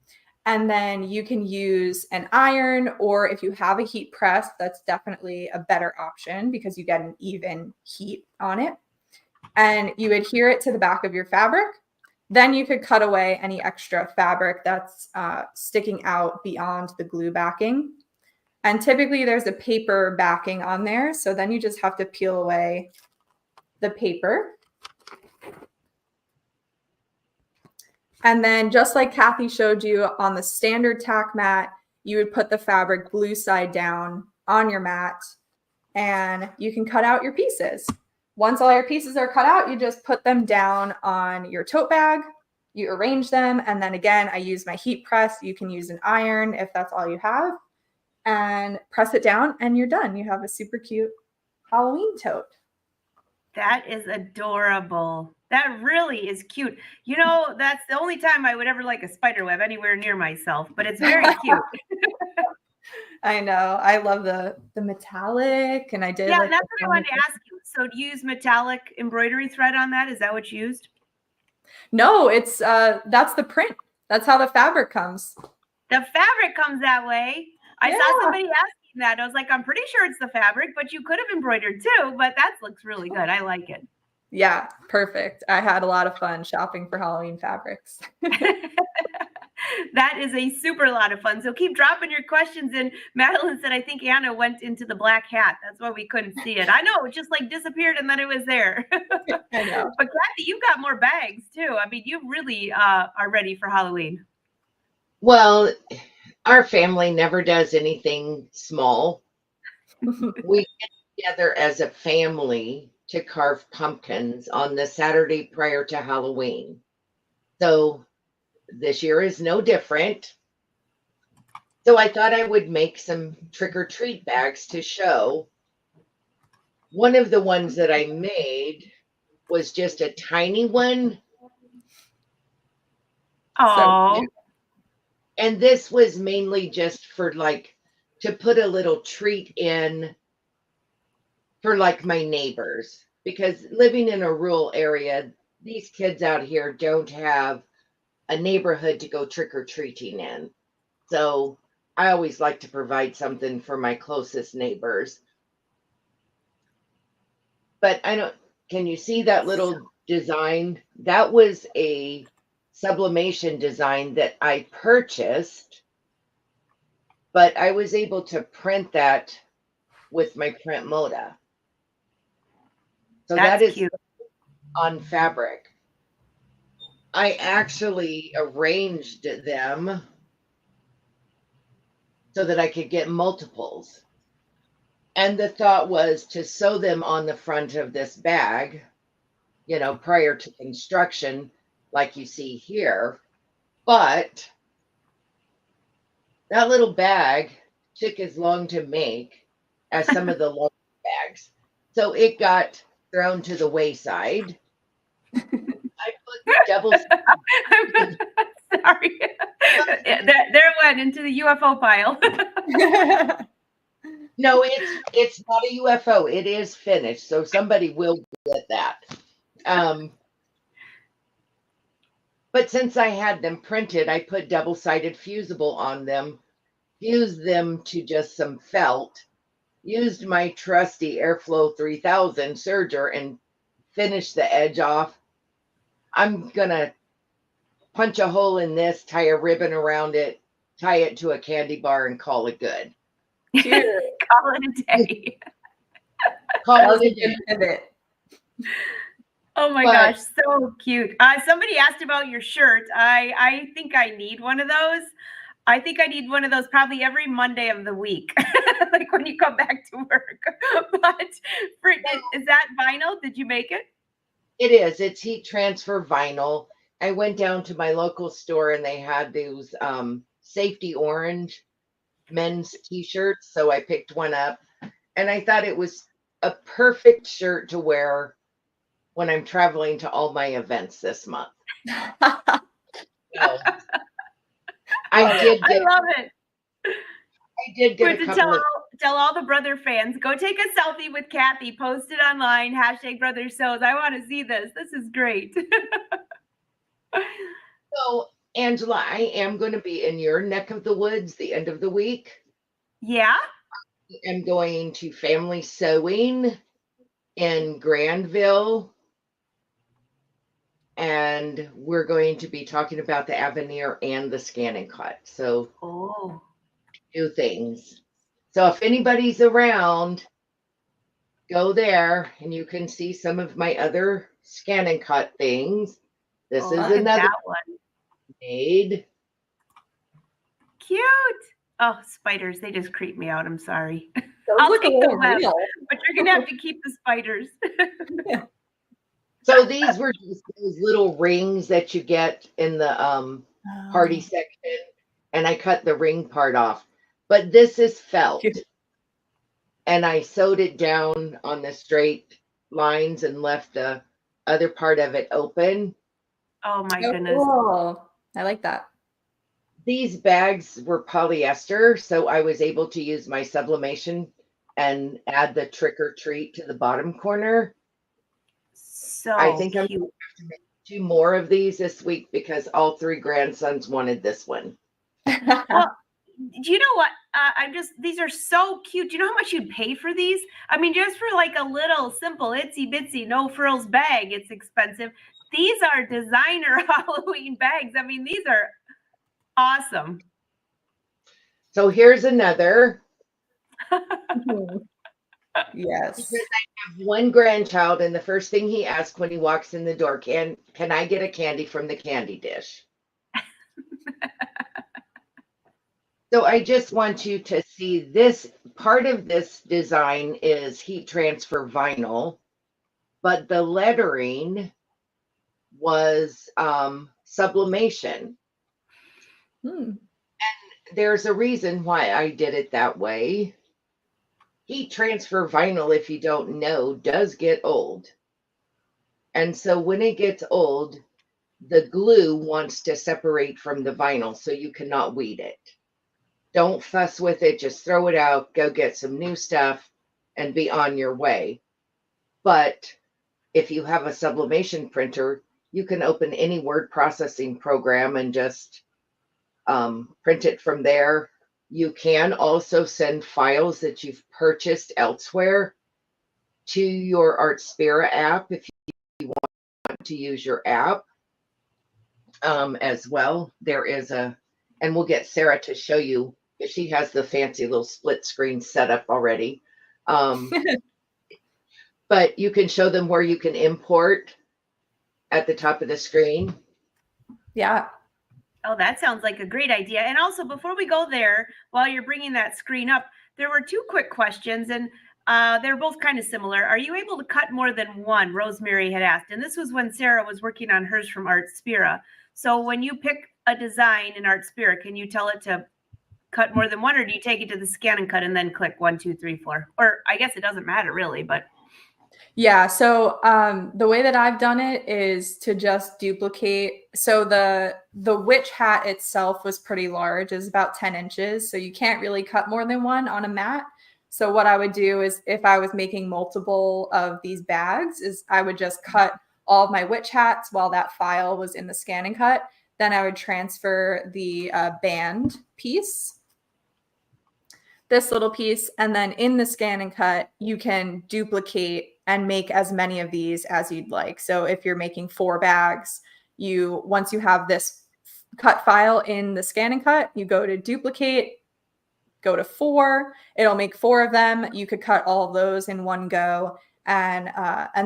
And then you can use an iron, or if you have a heat press, that's definitely a better option because you get an even heat on it. And you adhere it to the back of your fabric. Then you could cut away any extra fabric that's sticking out beyond the glue backing. And typically there's a paper backing on there. So then you just have to peel away the paper. And then just like Kathy showed you on the standard tack mat, you would put the fabric glue side down on your mat, and you can cut out your pieces. Once all your pieces are cut out, you just put them down on your tote bag, you arrange them, and then again, I use my heat press. You can use an iron if that's all you have, and press it down and you're done. You have a super cute Halloween tote. That is adorable. That really is cute. You know, that's the only time I would ever like a spider web anywhere near myself, but it's very cute. I know. I love the metallic, and I did. Yeah, like that's what I wanted to ask you. So do you use metallic embroidery thread on that? Is that what you used? No, it's that's the print. That's how the fabric comes. The fabric comes that way. I Yeah. saw somebody asking that. I was like, I'm pretty sure it's the fabric, but you could have embroidered too. But that looks really good. I like it. Yeah, perfect. I had a lot of fun shopping for Halloween fabrics. That is a super lot of fun. So keep dropping your questions in. Madeline said, I think Anna went into the black hat. That's why we couldn't see it. I know, it just like disappeared and then it was there. I know. But Kathy, you've got more bags too. I mean, you really are ready for Halloween. Well, our family never does anything small. We get together as a family to carve pumpkins on the Saturday prior to Halloween. So this year is no different. So I thought I would make some trick or treat bags to show. One of the ones that I made was just a tiny one. Oh, So, and this was mainly just for like to put a little treat in for like my neighbors, because living in a rural area, these kids out here don't have a neighborhood to go trick or treating in. So I always like to provide something for my closest neighbors. But I don't, can you see that little design? That was a sublimation design that I purchased, but I was able to print that with my print Moda. So that's that is cute. on fabric. I actually arranged them so that I could get multiples. And the thought was to sew them on the front of this bag, prior to construction, like you see here. But that little bag took as long to make as some of the large bags. So it got thrown to the wayside. I put double. Sorry. There went into the UFO pile. No, it's not a UFO. It is finished. So somebody will get that. But since I had them printed, I put double-sided fusible on them, fused them to just some felt, used my trusty Airflow 3000 serger and finished the edge off. I'm going to punch a hole in this, tie a ribbon around it, tie it to a candy bar, and call it good. Call it a day. Call it a day. Oh my gosh, so cute. Somebody asked about your shirt. I think I need one of those. I think I need one of those probably every Monday of the week, like when you come back to work. But is that vinyl? Did you make it? It is. It's heat transfer vinyl. I went down to my local store and they had those safety orange men's t-shirts. So I picked one up and I thought it was a perfect shirt to wear when I'm traveling to all my events this month. So, I love it. I did get a couple tell all the brother fans, go take a selfie with Kathy, post it online, #BrotherSews. I want to see this. This is great. So, Angela, I am going to be in your neck of the woods the end of the week. Yeah? I'm going to Family Sewing in Grandville. And we're going to be talking about the Avenir and the ScanNCut. So, two things. So if anybody's around, go there and you can see some of my other ScanNCut things. This is another one made. Cute. Oh, spiders. They just creep me out. I'm sorry. I'll take the web, but you're going to have to keep the spiders. Yeah. So these were just those little rings that you get in the party section. And I cut the ring part off. But this is felt. Cute. And I sewed it down on the straight lines and left the other part of it open. Oh my goodness. Cool. I like that. These bags were polyester, so I was able to use my sublimation and add the trick or treat to the bottom corner. So I think I'm going to have to make 2 more of these this week because all 3 grandsons wanted this one. Well, do you know what? These are so cute. Do you know how much you'd pay for these? I mean, just for like a little simple itsy bitsy no frills bag, it's expensive. These are designer Halloween bags. I mean, these are awesome. So here's another. Yes. Because I have one grandchild, and the first thing he asks when he walks in the door, can I get a candy from the candy dish? So I just want you to see this. Part of this design is heat transfer vinyl, but the lettering was sublimation. And there's a reason why I did it that way. Heat transfer vinyl, if you don't know, does get old. And so when it gets old, the glue wants to separate from the vinyl, so you cannot weed it. Don't fuss with it. Just throw it out, go get some new stuff, and be on your way. But if you have a sublimation printer, you can open any word processing program and just print it from there. You can also send files that you've purchased elsewhere to your Artspira app if you want to use your app as well. There is and we'll get Sara to show you. She has the fancy little split screen setup already. But you can show them where you can import at the top of the screen. Yeah. Oh, that sounds like a great idea. And also, before we go there, while you're bringing that screen up, there were two quick questions, and they're both kind of similar. Are you able to cut more than one? Rosemary had asked, and this was when Sara was working on hers from Artspira. So when you pick a design in Artspira, can you tell it to cut more than one, or do you take it to the ScanNCut and then click 1, 2, 3, 4? Or I guess it doesn't matter really, but Yeah, so the way that I've done it is to just duplicate. So the witch hat itself was pretty large, is about 10 inches. So you can't really cut more than one on a mat. So what I would do is, if I was making multiple of these bags, is I would just cut all of my witch hats while that file was in the ScanNCut. Then I would transfer the band piece, this little piece, and then in the ScanNCut, you can duplicate and make as many of these as you'd like. So if you're making 4 bags, once you have this cut file in the ScanNCut, you go to duplicate, go to 4, it'll make 4 of them. You could cut all of those in one go. And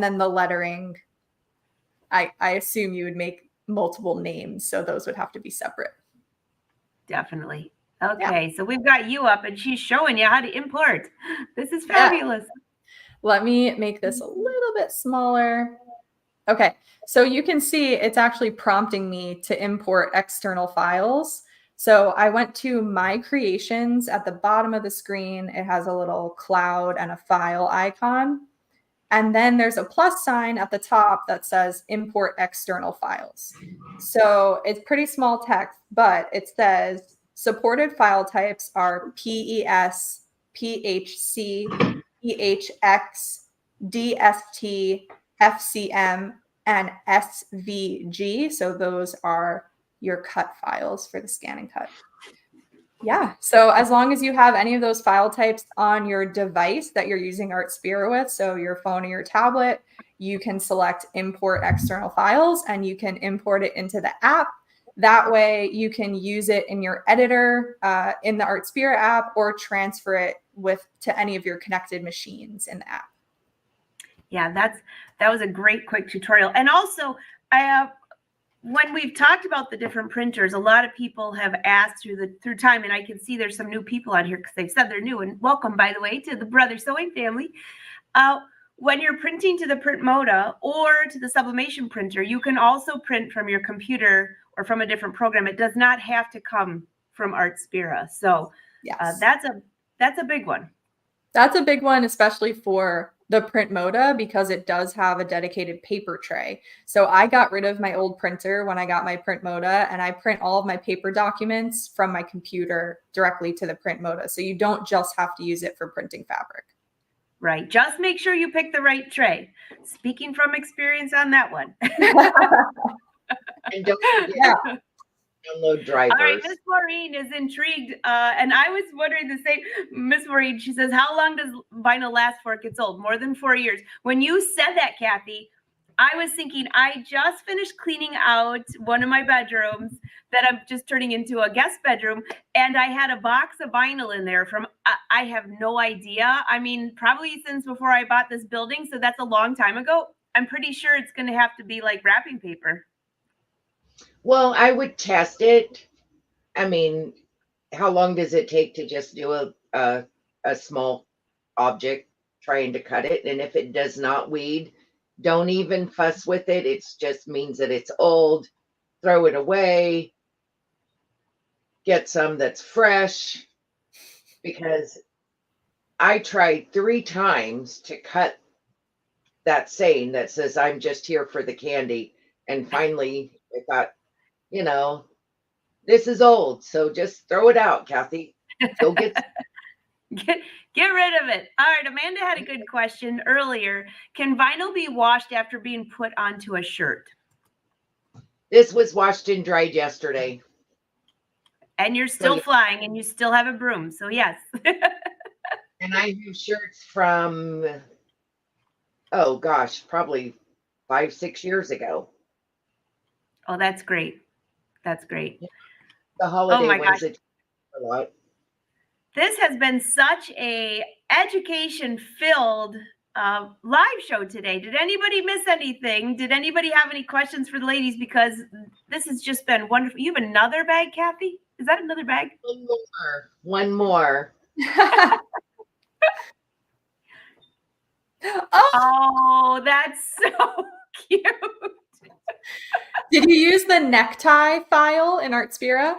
then the lettering, I assume you would make multiple names, so those would have to be separate. definitely. Okay, so we've got you up, and she's showing you how to import. This is fabulous. Yeah. Let me make this a little bit smaller. Okay, so you can see it's actually prompting me to import external files. So I went to My Creations at the bottom of the screen. It has a little cloud and a file icon. And then there's a plus sign at the top that says Import External Files. So it's pretty small text, but it says supported file types are PES, PHC, PHX, DST, FCM, and SVG. So those are your cut files for the ScanNCut. Yeah, so as long as you have any of those file types on your device that you're using Artspira with, so your phone or your tablet, you can select Import External Files, and you can import it into the app. That way you can use it in your editor in the Artspira app, or transfer it to any of your connected machines in the app. Yeah, that was a great quick tutorial. And also, when we've talked about the different printers, a lot of people have asked through time, and I can see there's some new people on here because they've said they're new. And welcome, by the way, to the Brother Sewing family. When you're printing to the Print Moda or to the Sublimation printer, you can also print from your computer or from a different program. It does not have to come from Artspira. So yes, that's a big one. That's a big one, especially for the Print Moda, because it does have a dedicated paper tray. So I got rid of my old printer when I got my Print Moda, and I print all of my paper documents from my computer directly to the Print Moda. So you don't just have to use it for printing fabric. Right. Just make sure you pick the right tray. Speaking from experience on that one. And don't forget, download drivers. All right, Miss Maureen is intrigued, and I was wondering the same. Miss Maureen, she says, how long does vinyl last before it gets old? More than 4 years. When you said that, Kathy, I was thinking, I just finished cleaning out one of my bedrooms that I'm just turning into a guest bedroom, and I had a box of vinyl in there from, I have no idea. I mean, probably since before I bought this building, so that's a long time ago. I'm pretty sure it's going to have to be like wrapping paper. Well, I would test it. I mean, how long does it take to just do a small object trying to cut it? And if it does not weed, don't even fuss with it. It just means that it's old. Throw it away. Get some that's fresh. Because I tried 3 times to cut that saying that says, I'm just here for the candy. And finally, I thought, this is old, so just throw it out, Kathy. Go get rid of it. All right, Amanda had a good question earlier. Can vinyl be washed after being put onto a shirt? This was washed and dried yesterday. And you're still flying, and you still have a broom, so yes. And I have shirts from, oh gosh, probably 5-6 years ago. Oh, that's great. That's great. The holiday my ones gosh. A lot. This has been such a education-filled live show today. Did anybody miss anything? Did anybody have any questions for the ladies? Because this has just been wonderful. You have another bag, Kathy? Is that another bag? One more. One more. Oh, that's so cute. Did you use the necktie file in Artspira?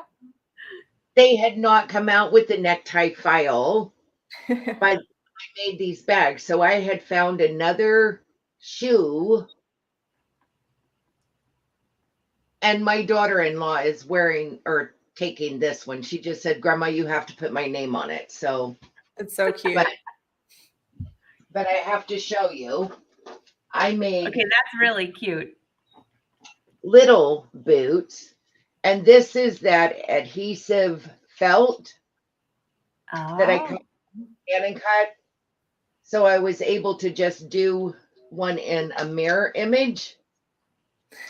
They had not come out with the necktie file, but I made these bags. So I had found another shoe, and my daughter-in-law is wearing or taking this one. She just said, Grandma, you have to put my name on it. So It's so cute. but I have to show you. I made Okay, that's really cute. little boots, and this is that adhesive felt that I cut and cut. So I was able to just do one in a mirror image.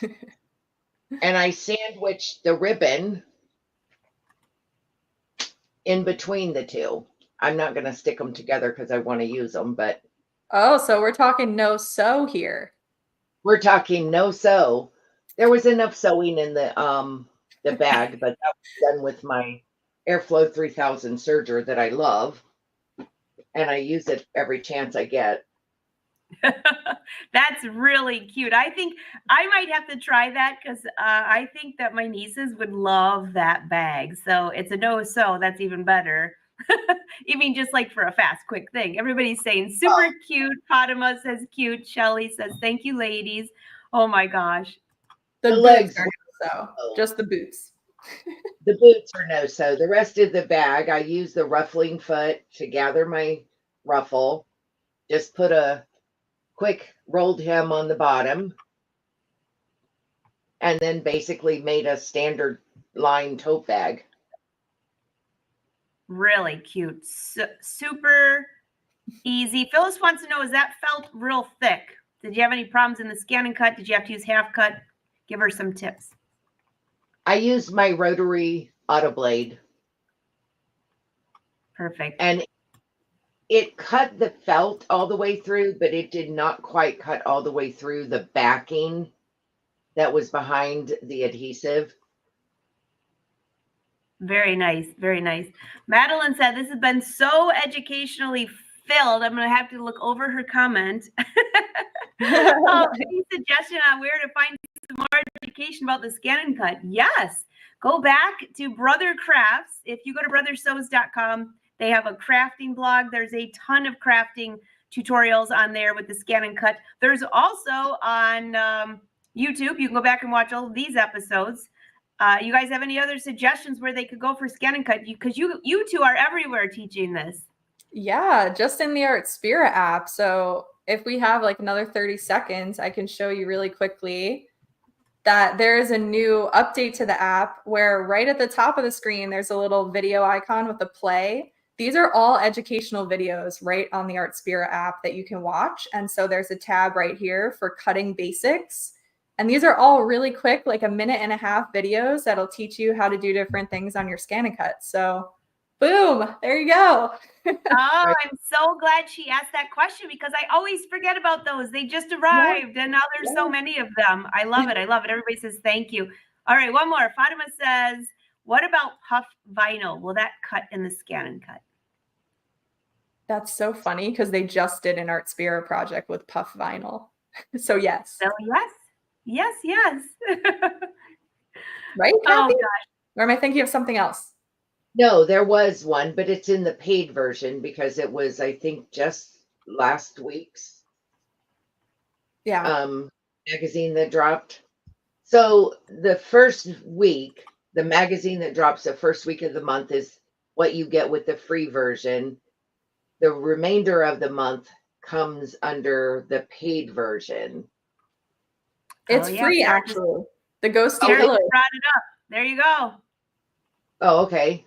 And I sandwiched the ribbon in between the two. I'm not going to stick them together because I want to use them, but Oh, so we're talking no sew here. we're talking no sew. There was enough sewing in the bag, but that was done with my Airflow 3000 serger that I love, and I use it every chance I get. That's really cute. I think I might have to try that because I think that my nieces would love that bag. So it's a no sew. That's even better. Even just like for a fast, quick thing. Everybody's saying super cute. Fatima says cute. Shelly says thank you, ladies. Oh my gosh. The legs boots are no sew, just the boots. The boots are no sew. The rest of the bag, I use the ruffling foot to gather my ruffle. Just put a quick rolled hem on the bottom, and then basically made a standard line tote bag. Really cute. Super easy. Phyllis wants to know, is that felt real thick? Did you have any problems in the ScanNCut? Did you have to use half cut? Give her some tips. I used my rotary auto blade. Perfect. And it cut the felt all the way through, but it did not quite cut all the way through the backing that was behind the adhesive. Very nice. Very nice. Madeline said, this has been so educationally filled. I'm going to have to look over her comment. Any suggestion on where to find some more education about the ScanNCut? Yes. Go back to Brother Crafts. If you go to brothersews.com, they have a crafting blog. There's a ton of crafting tutorials on there with the ScanNCut. There's also on YouTube. You can go back and watch all of these episodes. You guys have any other suggestions where they could go for ScanNCut? Because you two are everywhere teaching this. Yeah, just in the Artspira app. So if we have like another 30 seconds, I can show you really quickly that there is a new update to the app where right at the top of the screen, there's a little video icon with a play. These are all educational videos right on the Artspira app that you can watch. And so there's a tab right here for cutting basics. And these are all really quick, like 1.5 minute videos that'll teach you how to do different things on your ScanNCut. So boom, there you go. Oh, I'm so glad she asked that question because I always forget about those. They just arrived and now there's so many of them. I love it. I love it. Everybody says thank you. All right, one more. Fatima says, what about puff vinyl? Will that cut in the ScanNCut? That's so funny because they just did an Artspira project with puff vinyl. So yes. So yes. Right, Kathy? Oh gosh. Or am I thinking of something else? No, there was one, but it's in the paid version because it was, I think, just last week's magazine that dropped. So the first week, the magazine that drops the first week of the month is what you get with the free version. The remainder of the month comes under the paid version. It's free, actually. The Ghosty Pillow. Pillow. Brought it up. There you go. Oh, okay.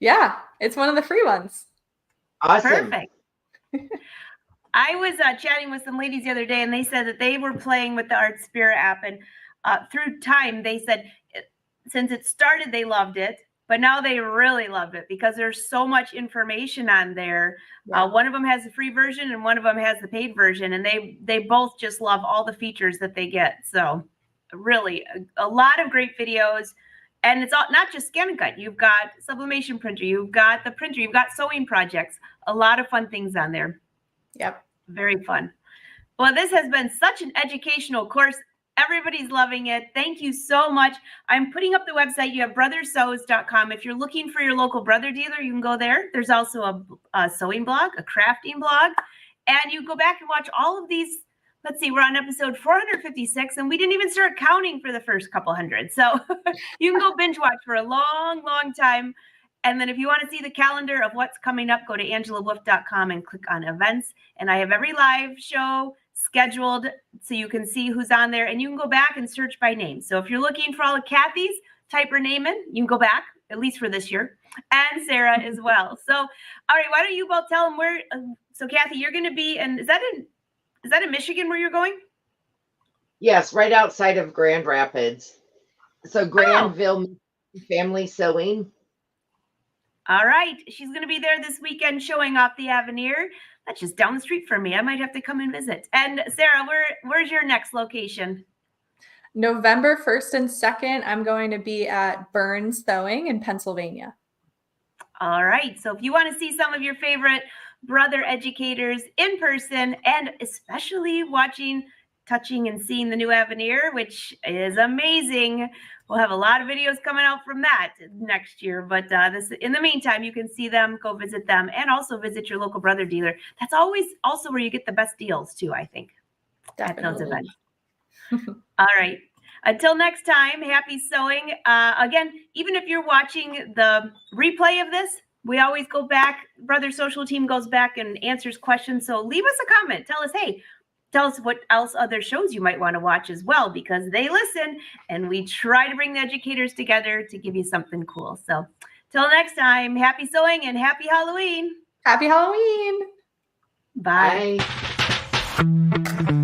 Yeah, it's one of the free ones. Awesome. Perfect. I was chatting with some ladies the other day, and they said that they were playing with the Artspira app, and through time, they said since it started, they loved it. but now they really love it because there's so much information on there. Yeah. One of them has the free version and one of them has the paid version, and they both just love all the features that they get. So really a lot of great videos. And it's all, not just ScanNCut. You've got sublimation printer, you've got the printer, you've got sewing projects, a lot of fun things on there. Yep. Very fun. Well, this has been such an educational course. Everybody's loving it. Thank you so much. I'm putting up the website. You have brothersews.com. If you're looking for your local brother dealer, you can go there. There's also a sewing blog, a crafting blog, and you go back and watch all of these. Let's see, we're on episode 456, and we didn't even start counting for the first couple hundred. So you can go binge watch for a long, long time. And then if you want to see the calendar of what's coming up, go to angelawolf.com and click on events. And I have every live show scheduled so you can see who's on there. And you can go back and search by name. So if you're looking for all of Kathy's, type her name in. You can go back, at least for this year. And Sara as well. So, all right, why don't you both tell them where. So Kathy, you're going to be, and is that in Michigan where you're going? Yes, right outside of Grand Rapids. So Granville Family Sewing. All right. She's going to be there this weekend showing off the Avenir. That's just down the street from me. I might have to come and visit. And Sara, where's your next location? November 1st and 2nd, I'm going to be at Burns Sewing in Pennsylvania. All right. So if you want to see some of your favorite brother educators in person, and especially watching, touching, and seeing the new Avenir, which is amazing. We'll have a lot of videos coming out from that next year. But in the meantime, you can see them, go visit them, and also visit your local brother dealer. That's always also where you get the best deals too, I think, Definitely. at those events. All right. Until next time, happy sewing. Again, even if you're watching the replay of this, we always go back. Brother Social Team goes back and answers questions. So leave us a comment. Tell us, hey, tell us what else other shows you might want to watch as well, because they listen and we try to bring the educators together to give you something cool. So till next time, happy sewing and happy Halloween. Happy Halloween. Bye. Bye.